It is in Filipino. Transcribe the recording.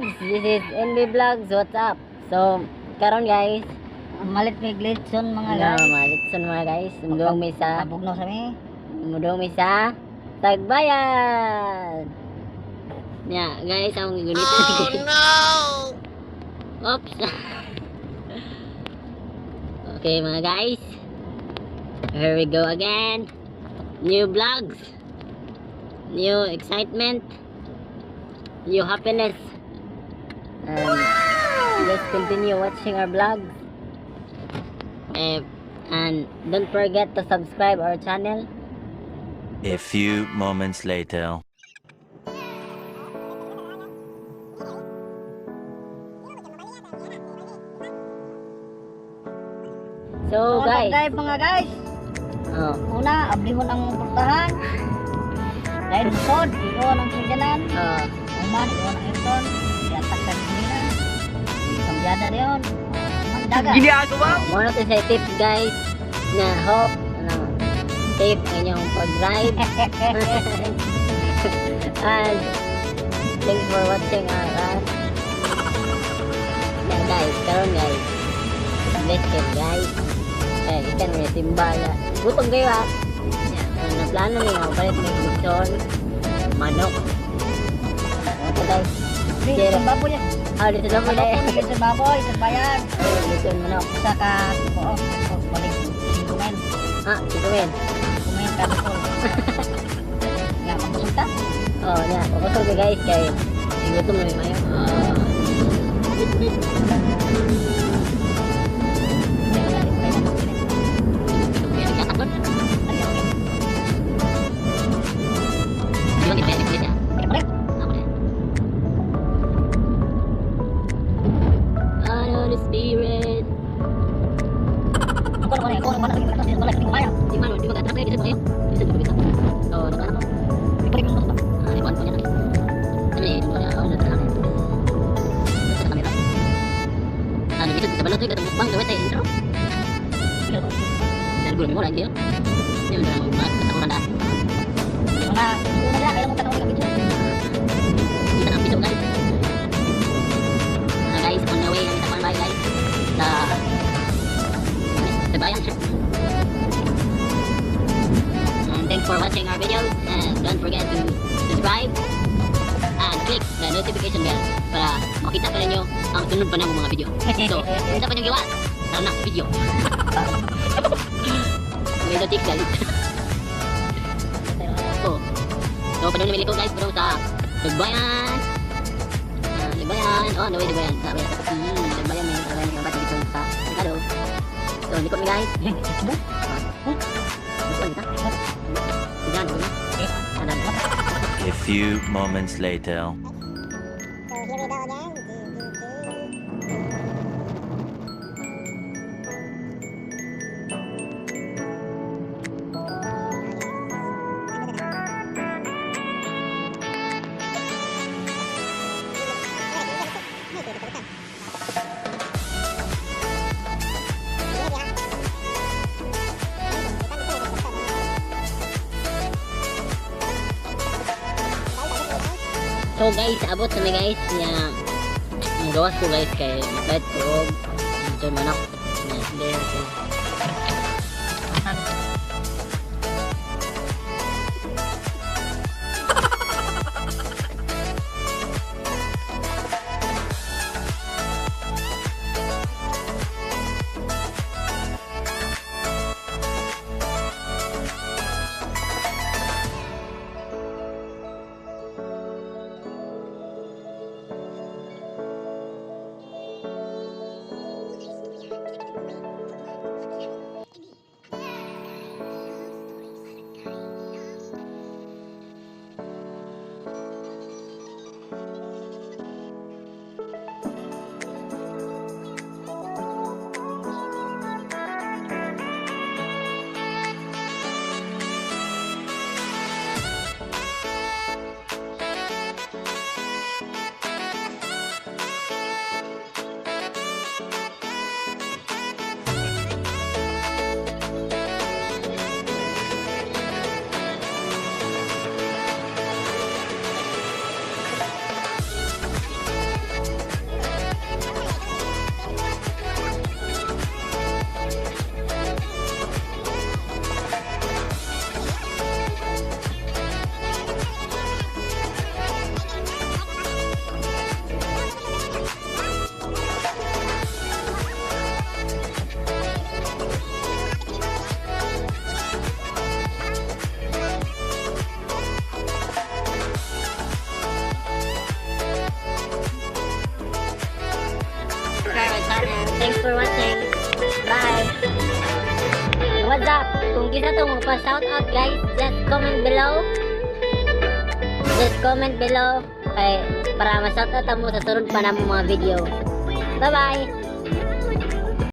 Vlogs. This is NB Vlogs. What's up? So, karon guys, Malit may glitson mga no, guys. malitson mga guys. Mudong mi sa Tabugnaw sa mi. Tagbayan. Yeah, guys, ang gunit. Oh no. Oops. Okay, mga guys. Here we go again. New vlogs. New excitement. New happiness. Let's continue watching our vlogs. And don't forget to subscribe our channel. A few moments later. So guys, Pag-drive mga guys. oh, Una, ablihon ang portahan. Dahil musod, iyon ang sinjanan. Uman, iyon ang aircon. Iyatak ka kanina. Kambyada na yun. Mandaga. muna to sa tips guys na hope safe ang inyong pag-drive. And thanks for watching our yeah, guys, karon guys, let's get guys. Ikan may timbala. Gutom kayo ha. Na plano niyo palit ng lechon, manok. Okay guys. Dito sa baboy yan. Dito lang mo Dito sa baboy, sa bayan. lechon manok. Saka, balik. Kumain. Ituin. Kumain ka dito. Nga, kamusunta. Yeah. Papasok ka guys kay gutom na may mayo. The spirit. Di mana? Di mana? Bisa bisa. Bisa juga bisa. Oh, ada apa? Di mana punya? Ini udah terang. Bisa kamera. Bisa bisa balot juga bang gawin teh intro. Dan belum mulai dia. Dia udah buat ketahuan dah. Kaya mo tanong yung video. Kita nak video guys. Guys, on the way na kita pangbay guys. Sa bayan. And thanks for watching our videos. And don't forget to subscribe and click the notification bell para makita pa ninyo ang sunod pa ng mga video. So, kung sa pa nyo gawa, tara na sa video. May notik guys. So, panahon na miliko guys, bro, sa Dagbayan. Dagbayan. Oh, no way, Dagbayan. Dagbayan, may kalahin ng kabat dito sa Mercado. So, likod mi guys. Likod kita. Diyan, bro. A few moments later. So here we go again. So guys, abot sa mga guys niya ang gawas ko guys kay mapait ko ito manok na there ko. Thanks for watching. Bye. What's up? Kung kita to mo pa shout out guys, just comment below. Just comment below kay para ma-shout out mo sa sunod pa na mga video. Bye bye.